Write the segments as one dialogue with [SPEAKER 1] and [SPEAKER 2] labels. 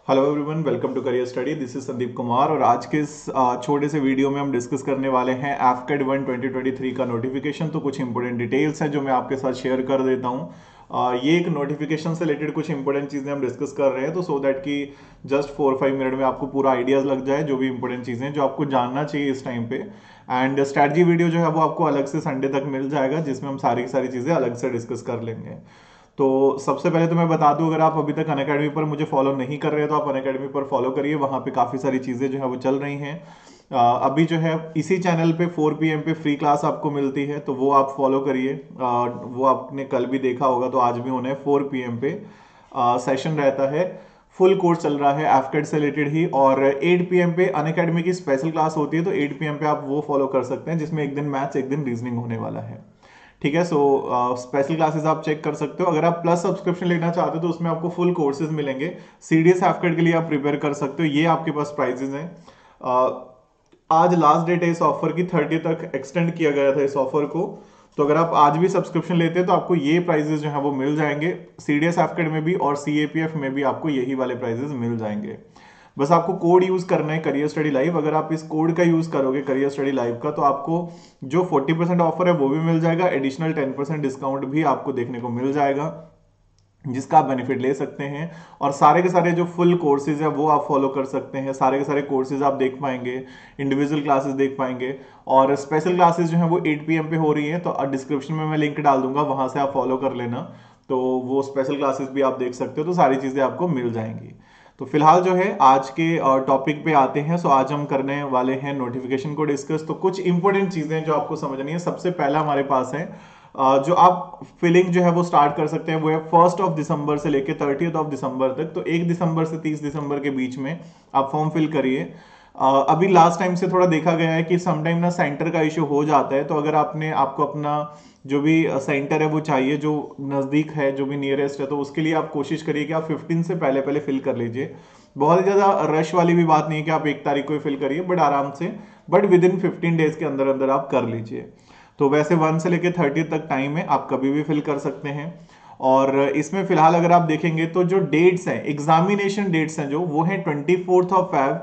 [SPEAKER 1] Hello everyone, welcome to career study. This is Sandeep Kumar और आज के इस छोटे से वीडियो में हम डिस्कस करने वाले हैं एफकेट 1 2023 का नोटिफिकेशन। तो कुछ इंपॉर्टेंट डिटेल्स हैं जो मैं आपके साथ शेयर कर देता हूं। ये एक नोटिफिकेशन से रिलेटेड कुछ इंपॉर्टेंट चीज़ें हम डिस्कस कर रहे हैं, तो सो दैट कि जस्ट 4-5 मिनट में आपको पूरा आइडियाज लग जाए जो भी इंपॉर्टेंट चीज़ें जो आपको जानना चाहिए इस टाइम पे। एंड स्ट्रैटेजी वीडियो जो है वो आपको अलग से संडे तक मिल जाएगा, जिसमें हम सारी की सारी चीज़ें अलग से डिस्कस कर लेंगे। तो सबसे पहले तो मैं बता दूं, अगर आप अभी तक अनअकैडमी पर मुझे फॉलो नहीं कर रहे हैं तो आप अनअकैडमी पर फॉलो करिए। वहां पे काफ़ी सारी चीज़ें जो है वो चल रही हैं। अभी जो है इसी चैनल पे 4 PM पे फ्री क्लास आपको मिलती है, तो वो आप फॉलो करिए। वो आपने कल भी देखा होगा, तो आज भी होना है 4 PM पे सेशन रहता है। फुल कोर्स चल रहा है एफकेट से रिलेटेड ही। और 8 PM पे अनअकैडमी की स्पेशल क्लास होती है, तो 8 PM पे आप वो फॉलो कर सकते हैं, जिसमें एक दिन मैथ्स एक दिन रीजनिंग होने वाला है। ठीक है। सो स्पेशल क्लासेस आप चेक कर सकते हो। अगर आप प्लस सब्सक्रिप्शन लेना चाहते हो तो उसमें आपको फुल कोर्सेज मिलेंगे। सीडीएस एफकेट के लिए आप प्रिपेयर कर सकते हो। ये आपके पास प्राइजेज हैं। आज लास्ट डेट है इस ऑफर की, 30 तक एक्सटेंड किया गया था इस ऑफर को। तो अगर आप आज भी सब्सक्रिप्शन लेते हैं तो आपको ये प्राइजेस जो है वो मिल जाएंगे। सीडीएस एफकेट में भी और सीएपीएफ में भी आपको यही वाले प्राइजेस मिल जाएंगे। बस आपको कोड यूज करना है, करियर स्टडी लाइव। अगर आप इस कोड का यूज करोगे करियर स्टडी लाइव का, तो आपको जो 40% ऑफर है वो भी मिल जाएगा। एडिशनल 10% डिस्काउंट भी आपको देखने को मिल जाएगा, जिसका आप बेनिफिट ले सकते हैं। और सारे के सारे जो फुल कोर्सेज है वो आप फॉलो कर सकते हैं। सारे के सारे कोर्सेज आप देख पाएंगे, इंडिविजुअल क्लासेस देख पाएंगे। और स्पेशल क्लासेस जो है वो 8 PM पे हो रही है, तो डिस्क्रिप्शन में मैं लिंक डाल दूंगा, वहां से आप फॉलो कर लेना। तो वो स्पेशल क्लासेस भी आप देख सकते हो, तो सारी चीजें आपको मिल जाएंगी। तो फिलहाल जो है आज के टॉपिक पे आते हैं। सो आज हम करने वाले हैं नोटिफिकेशन को डिस्कस। तो कुछ इंपॉर्टेंट चीजें जो आपको समझनी है, सबसे पहला हमारे पास है जो आप फिलिंग जो है वो स्टार्ट कर सकते हैं, वो है 1 दिसंबर से लेकर 30 दिसंबर तक। तो 1 दिसंबर से 30 दिसंबर के बीच में आप फॉर्म फिल करिए। अभी लास्ट टाइम से थोड़ा देखा गया है कि समटाइम ना सेंटर का इशू हो जाता है। तो अगर आपको अपना जो भी सेंटर है वो चाहिए, जो नजदीक है, जो भी नियरेस्ट है, तो उसके लिए आप कोशिश करिए कि आप 15 से पहले पहले फिल कर लीजिए। बहुत ज्यादा रश वाली भी बात नहीं है कि आप 1 तारीख को ही फिल करिए, बट आराम से, बट विद इन 15 डेज के अंदर अंदर आप कर लीजिए। तो वैसे 1 से लेकर 30 तक टाइम है, आप कभी भी फिल कर सकते हैं। और इसमें फिलहाल अगर आप देखेंगे तो जो डेट्स हैं, एग्जामिनेशन डेट्स हैं जो, वो है 24 Feb,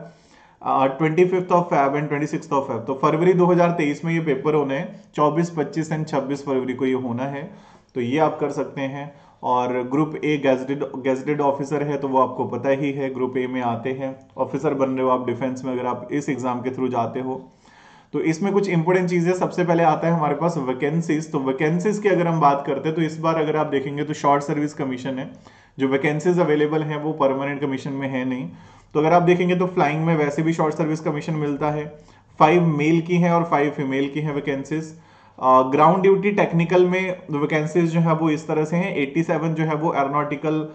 [SPEAKER 1] 25 Feb एंड 26 Feb। तो फरवरी 2023 में ये पेपर होने हैं। 24, 25 एंड 26 फरवरी को ये होना है। तो ये आप कर सकते हैं। और ग्रुप ए गैजेटेड ऑफिसर है, तो वो आपको पता ही है, ग्रुप ए में आते हैं। ऑफिसर बन रहे हो आप डिफेंस में, अगर आप इस एग्जाम के थ्रू जाते हो। तो इसमें कुछ इंपॉर्टेंट चीजें, सबसे पहले आता है हमारे पास वैकेंसीज। तो वैकेंसीज की अगर हम बात करते हैं तो इस बार अगर आप देखेंगे तो शॉर्ट सर्विस कमीशन है। जो वैकेंसीज अवेलेबल हैं वो परमानेंट कमीशन में है नहीं। तो अगर आप देखेंगे तो फ्लाइंग में वैसे भी शॉर्ट सर्विस कमीशन मिलता है। 5 मेल की है और 5 फीमेल की है वैकेंसीज। ग्राउंड ड्यूटी टेक्निकल में वैकेंसीज जो है वो इस तरह से हैं। 87 जो है वो एरोनॉटिकल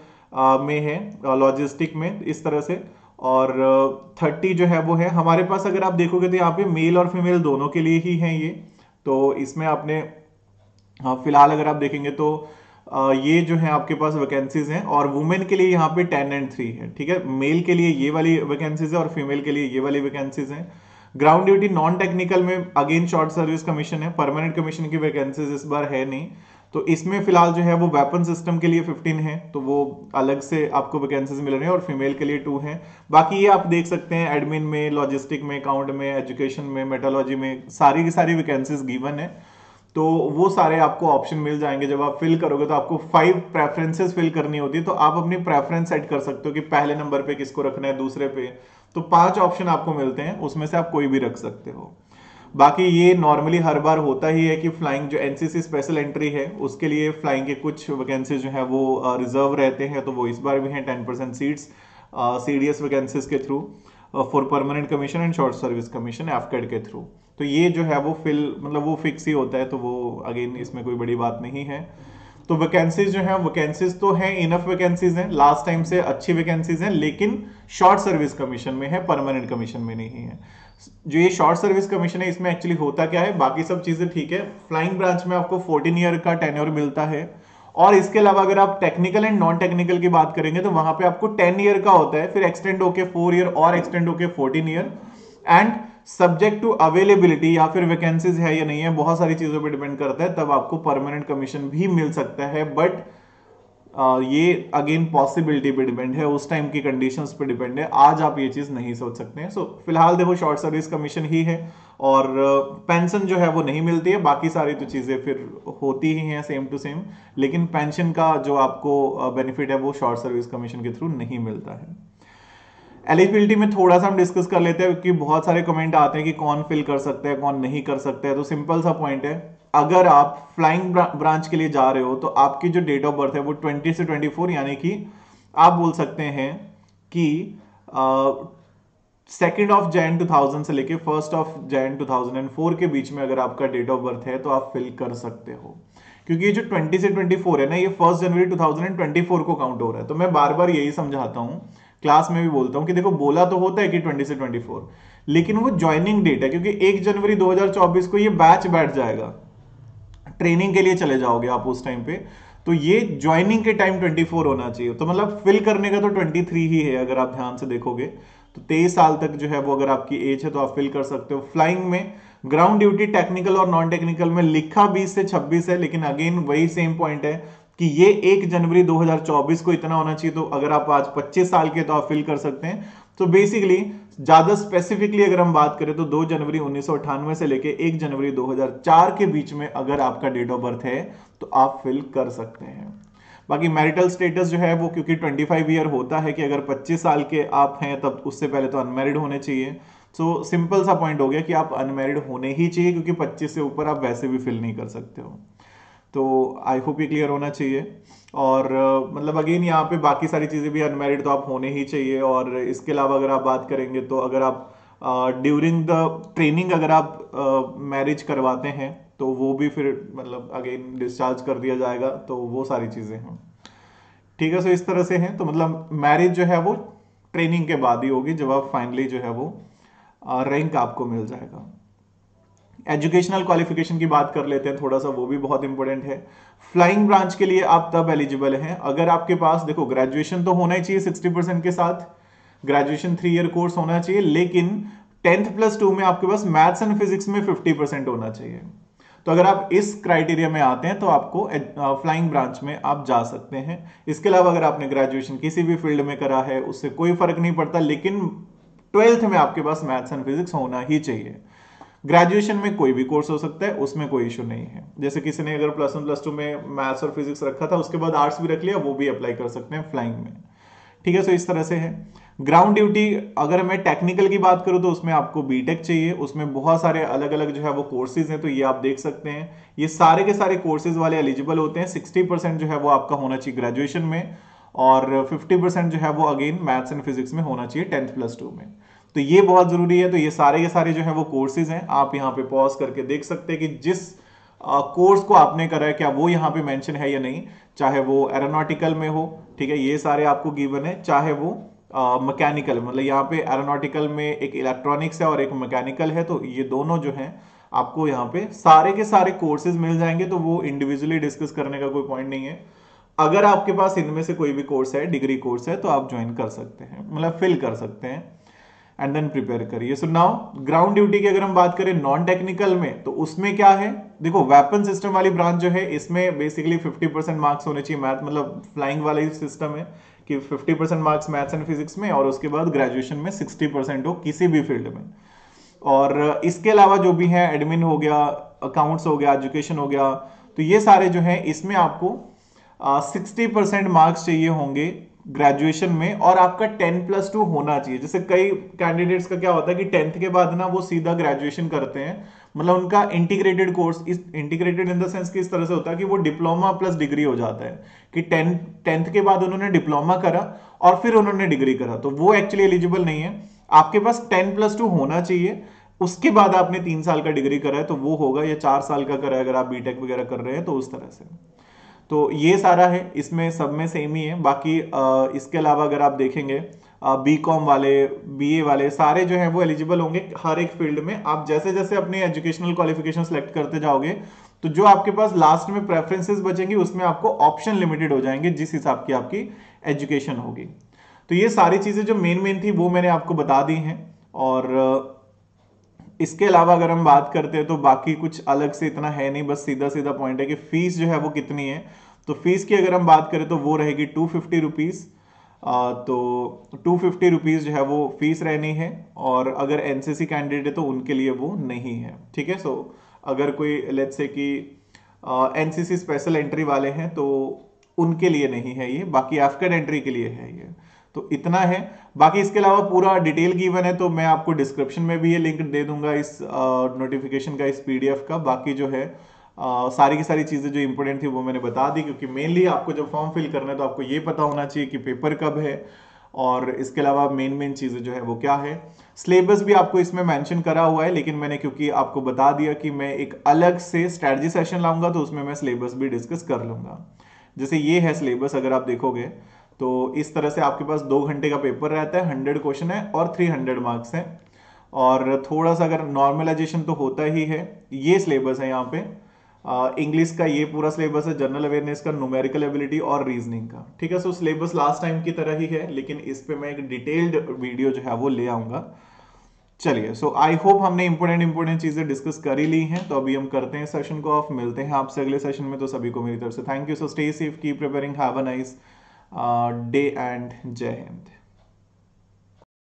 [SPEAKER 1] में है, लॉजिस्टिक में, इस तरह से। और 30 जो है वो है हमारे पास। अगर आप देखोगे तो यहाँ पे मेल और फीमेल दोनों के लिए ही है ये। तो इसमें आपने, हाँ, फिलहाल अगर आप देखेंगे तो ये जो है आपके पास वैकेंसीज हैं। और वुमेन के लिए यहाँ पे 10 एंड 3 है। ठीक है, मेल के लिए ये वाली वैकेंसीज है और फीमेल के लिए ये वाली वैकेंसीज हैं। ग्राउंड ड्यूटी नॉन टेक्निकल में अगेन शॉर्ट सर्विस कमीशन है, परमानेंट कमीशन की वैकेंसीज इस बार है नहीं। तो इसमें फिलहाल जो है वो वेपन सिस्टम के लिए 15 है, तो वो अलग से आपको वैकेंसीज मिल रही है। और फीमेल के लिए 2 है। बाकी ये आप देख सकते हैं, एडमिन में, लॉजिस्टिक में, अकाउंट में, एजुकेशन में, मेटालॉजी में, सारी की सारी वैकेंसीज गिवन है। तो वो सारे आपको ऑप्शन मिल जाएंगे। जब आप फिल करोगे तो आपको 5 प्रेफरेंसेस फिल करनी होती है। तो आप अपनी प्रेफरेंस सेट कर सकते हो कि पहले नंबर पे किसको रखना है, दूसरे पे। तो 5 ऑप्शन आपको मिलते हैं, उसमें से आप कोई भी रख सकते हो। बाकी ये नॉर्मली हर बार होता ही है कि फ्लाइंग जो एनसीसी स्पेशल एंट्री है उसके लिए फ्लाइंग के कुछ वैकेंसीज जो है वो रिजर्व रहते हैं। तो वो इस बार भी हैं 10% सीट्स सीडीएस वैकेंसीज के through for permanent commission and short service commission एफकेड के थ्रू। तो ये जो है वो मतलब वो फिक्स ही होता है। तो वो अगेन इसमें कोई बड़ी बात नहीं है। तो वैकेंसीज जो है, वैकेंसीज तो हैं, इनफ वैकेंसीज हैं, लास्ट टाइम से अच्छी वैकेंसीज हैं, लेकिन शॉर्ट सर्विस कमीशन में है, परमानेंट कमीशन में नहीं है। जो ये शॉर्ट सर्विस कमीशन है, इसमें एक्चुअली होता क्या है, बाकी सब चीजें ठीक है। फ्लाइंग ब्रांच में आपको 14 ईयर का टेन्योर मिलता है। और इसके अलावा अगर आप टेक्निकल एंड नॉन टेक्निकल की बात करेंगे तो वहां पे आपको 10 ईयर का होता है, फिर एक्सटेंड होके 4 ईयर और एक्सटेंड होके 14 year. And subject to availability, या फिर वैकेंसीज है या नहीं है, बहुत सारी चीजों पर डिपेंड करता है, तब आपको परमानेंट कमीशन भी मिल सकता है। बट ये अगेन पॉसिबिलिटी पे डिपेंड है, उस टाइम की कंडीशंस पे डिपेंड है। आज आप ये चीज नहीं सोच सकते हैं। सो फिलहाल देखो शॉर्ट सर्विस कमीशन ही है, और पेंशन जो है वो नहीं मिलती है। बाकी सारी तो चीजें फिर होती ही हैं सेम टू सेम, लेकिन पेंशन का जो आपको बेनिफिट है वो शॉर्ट सर्विस कमीशन के थ्रू नहीं मिलता है। एलिजिबिलिटी में थोड़ा सा हम डिस्कस कर लेते हैं, क्योंकि बहुत सारे कमेंट आते हैं कि कौन फिल कर सकता है कौन नहीं कर सकता है। तो सिंपल सा पॉइंट है, अगर आप फ्लाइंग ब्रांच के लिए जा रहे हो तो आपकी जो डेट ऑफ बर्थ है वो 20 से 24, यानी कि आप बोल सकते हैं कि 2 Jan 2000 से लेके 1 Jan 2004 के बीच में अगर आपका डेट ऑफ बर्थ है तो आप फिल कर सकते हो। क्योंकि ये जो 20 से 24 है ना, ये 1 जनवरी 2024 को काउंट हो रहा है। तो मैं बार बार यही समझाता हूं, क्लास में भी बोलता हूं कि देखो बोला तो होता है कि 20 से 24, लेकिन वो ज्वाइनिंग डेट है, क्योंकि 1 जनवरी 2024 को ये बैच बैठ जाएगा, ट्रेनिंग के लिए चले जाओगे आप उस टाइम पे। तो ये ज्वाइनिंग के टाइम 24 होना चाहिए। तो मतलब फिल करने का तो 23 ही है, अगर आप ध्यान से देखोगे तो 23 साल तक जो है वो अगर आपकी एज है तो आप फिल कर सकते हो। फ्लाइंग में ग्राउंड ड्यूटी टेक्निकल और नॉन टेक्निकल में लिखा 20 से 26 है, लेकिन अगेन वही सेम पॉइंट है कि ये 1 जनवरी 2024 को इतना होना चाहिए। तो अगर आप आज 25 साल के तो आप फिल कर सकते हैं। तो बेसिकली ज्यादा स्पेसिफिकली अगर हम बात करें तो 2 जनवरी 1998 से लेके 1 जनवरी 2004 के बीच में अगर आपका डेट ऑफ बर्थ है तो आप फिल कर सकते हैं। बाकी मैरिटल स्टेटस जो है वो, क्योंकि 25 ईयर होता है कि अगर 25 साल के आप हैं तब उससे पहले तो अनमैरिड होने चाहिए। सो सिंपल सा पॉइंट हो गया कि आप अनमैरिड होने ही चाहिए, क्योंकि 25 से ऊपर आप वैसे भी फिल नहीं कर सकते हो। तो आई होप ये क्लियर होना चाहिए। और मतलब अगेन यहाँ पे बाकी सारी चीज़ें भी, अनमैरिड तो आप होने ही चाहिए। और इसके अलावा अगर आप बात करेंगे तो अगर आप ड्यूरिंग द ट्रेनिंग अगर आप मैरिज करवाते हैं तो वो भी फिर मतलब अगेन डिस्चार्ज कर दिया जाएगा। तो वो सारी चीज़ें हैं, ठीक है। सो इस तरह से है। तो मतलब मैरिज जो है वो ट्रेनिंग के बाद ही होगी, जब आप फाइनली जो है वो रैंक आपको मिल जाएगा। एजुकेशनल क्वालिफिकेशन की बात कर लेते हैं थोड़ा सा, वो भी बहुत इंपॉर्टेंट है। फ्लाइंग ब्रांच के लिए आप तब एलिजिबल हैं अगर आपके पास, देखो ग्रेजुएशन तो होना ही चाहिए 60% के साथ, ग्रेजुएशन 3 ईयर कोर्स होना चाहिए, लेकिन 10th+2 में आपके पास मैथ्स एंड फिजिक्स में 50% होना चाहिए। तो अगर आप इस क्राइटेरिया में आते हैं तो आपको फ्लाइंग ब्रांच में आप जा सकते हैं। इसके अलावा अगर आपने ग्रेजुएशन किसी भी फील्ड में करा है उससे कोई फर्क नहीं पड़ता, लेकिन 12th में आपके पास मैथ्स एंड फिजिक्स होना ही चाहिए। ग्रेजुएशन में कोई भी कोर्स हो सकता है, उसमें कोई इशू नहीं है। जैसे किसी ने अगर +1 +2 में मैथ्स और फिजिक्स रखा था, उसके बाद आर्ट्स भी रख लिया, वो भी अप्लाई कर सकते हैं फ्लाइंग में, ठीक है। सो इस तरह से है। ग्राउंड ड्यूटी अगर मैं टेक्निकल की बात करूं तो उसमें आपको बीटेक चाहिए, उसमें बहुत सारे अलग अलग जो है वो कोर्सेज हैं। तो ये आप देख सकते हैं, ये सारे के सारे कोर्सेज वाले एलिजिबल होते हैं। 60% जो है वो आपका होना चाहिए ग्रेजुएशन में, और 50% जो है वो अगेन मैथ्स एंड फिजिक्स में होना चाहिए 10th+2 में। तो ये बहुत जरूरी है। तो ये सारे के सारे जो है वो कोर्सेज हैं, आप यहाँ पे पॉज करके देख सकते हैं कि जिस कोर्स को आपने करा है क्या वो यहाँ पे मेंशन है या नहीं। चाहे वो एरोनॉटिकल में हो, ठीक है, ये सारे आपको गिवन है। चाहे वो मैकेनिकल, मतलब यहाँ पे एरोनॉटिकल में एक इलेक्ट्रॉनिक्स है और एक मैकेनिकल है, तो ये दोनों जो हैं आपको यहाँ पे सारे के सारे कोर्सेज मिल जाएंगे। तो वो इंडिविजुअली डिस्कस करने का कोई पॉइंट नहीं है। अगर आपके पास इनमें से कोई भी कोर्स है, डिग्री कोर्स है, तो आप ज्वाइन कर सकते हैं, मतलब फिल कर सकते हैं एंड देन प्रिपेयर करिए। सो नाउ ग्राउंड ड्यूटी की अगर हम बात करें नॉन टेक्निकल में, तो उसमें क्या है, देखो वेपन सिस्टम वाली ब्रांच जो है इसमें बेसिकली 50% मार्क्स होने चाहिए मैथ, मतलब फ्लाइंग वाला ही सिस्टम है कि 50% मार्क्स मैथ्स एंड फिजिक्स में, और उसके बाद ग्रेजुएशन में 60% हो किसी भी फील्ड में। और इसके अलावा जो भी है, एडमिन हो गया, अकाउंट्स हो गया, एजुकेशन हो गया, तो ये सारे जो है इसमें आपको 60% मार्क्स चाहिए होंगे ग्रेजुएशन में, और आपका 10+2 होना चाहिए। जैसे कई कैंडिडेट्स का क्या होता है कि 10th के बाद ना वो सीधा ग्रेजुएशन करते हैं, मतलब उनका इंटीग्रेटेड कोर्स, इस इंटीग्रेटेड इन द सेंस कि इस तरह से होता है कि वो डिप्लोमा प्लस डिग्री हो जाता है, कि 10th के बाद उन्होंने डिप्लोमा करा और फिर उन्होंने डिग्री करा, तो वो एक्चुअली एलिजिबल नहीं है। आपके पास 10+2 होना चाहिए, उसके बाद आपने 3 साल का डिग्री करा है तो वो होगा, या 4 साल का करा है अगर आप बीटेक वगैरह कर रहे हैं तो उस तरह से। तो ये सारा है, इसमें सब में सेम ही है। बाकी इसके अलावा अगर आप देखेंगे बीकॉम वाले, बीए वाले सारे जो हैं वो एलिजिबल होंगे हर एक फील्ड में। आप जैसे जैसे अपनी एजुकेशनल क्वालिफिकेशन सेलेक्ट करते जाओगे तो जो आपके पास लास्ट में प्रेफरेंसेस बचेंगी उसमें आपको ऑप्शन लिमिटेड हो जाएंगे जिस हिसाब की आपकी एजुकेशन होगी। तो ये सारी चीजें जो मेन मेन थी वो मैंने आपको बता दी हैं। और इसके अलावा अगर हम बात करते हैं तो बाकी कुछ अलग से इतना है नहीं, बस सीधा सीधा पॉइंट है कि फीस जो है वो कितनी है। तो फीस की अगर हम बात करें तो वो रहेगी 250 रुपीज़। तो 250 रुपीज़ जो है वो फीस रहनी है, और अगर एनसीसी कैंडिडेट है तो उनके लिए वो नहीं है, ठीक है। सो अगर कोई लेट्स से कि एनसीसी स्पेशल एंट्री वाले हैं तो उनके लिए नहीं है ये, बाकी एफकेड एंट्री के लिए है ये। तो इतना है, बाकी इसके अलावा पूरा डिटेल गिवन है, तो मैं आपको डिस्क्रिप्शन में भी ये लिंक दे दूंगा इस नोटिफिकेशन का, इस पीडीएफ का। बाकी जो है सारी की सारी चीजें जो इंपॉर्टेंट थी वो मैंने बता दी, क्योंकि मेनली आपको जब फॉर्म फिल करना है तो आपको ये पता होना चाहिए कि पेपर कब है, और इसके अलावा मेन चीजें जो है वो क्या है। सिलेबस भी आपको इसमें मेंशन करा हुआ है, लेकिन मैंने क्योंकि आपको बता दिया कि मैं एक अलग से स्ट्रैटेजी सेशन लाऊंगा तो उसमें मैं सिलेबस भी डिस्कस कर लूंगा। जैसे ये है सिलेबस, अगर आप देखोगे तो इस तरह से आपके पास 2 घंटे का पेपर रहता है, 100 क्वेश्चन है और 300 मार्क्स हैं, और थोड़ा सा अगर नॉर्मलाइजेशन तो होता ही है। ये सिलेबस है यहाँ पे, इंग्लिश का ये पूरा सिलेबस है, जनरल अवेयरनेस का, न्यूमेरिकल एबिलिटी और रीजनिंग का, ठीक है। सो सिलेबस लास्ट टाइम की तरह ही है, लेकिन इस पे मैं एक डिटेल्ड वीडियो जो है वो ले आऊंगा। चलिए, सो आई होप हमने इंपॉर्टेंट चीजें डिस्कस कर ही ली हैं, तो अभी हम करते हैं सेशन को ऑफ, मिलते हैं आपसे अगले सेशन में। तो सभी को मेरी तरफ से thank you, so stay safe, keep preparing, have a nice day and जय हिंद।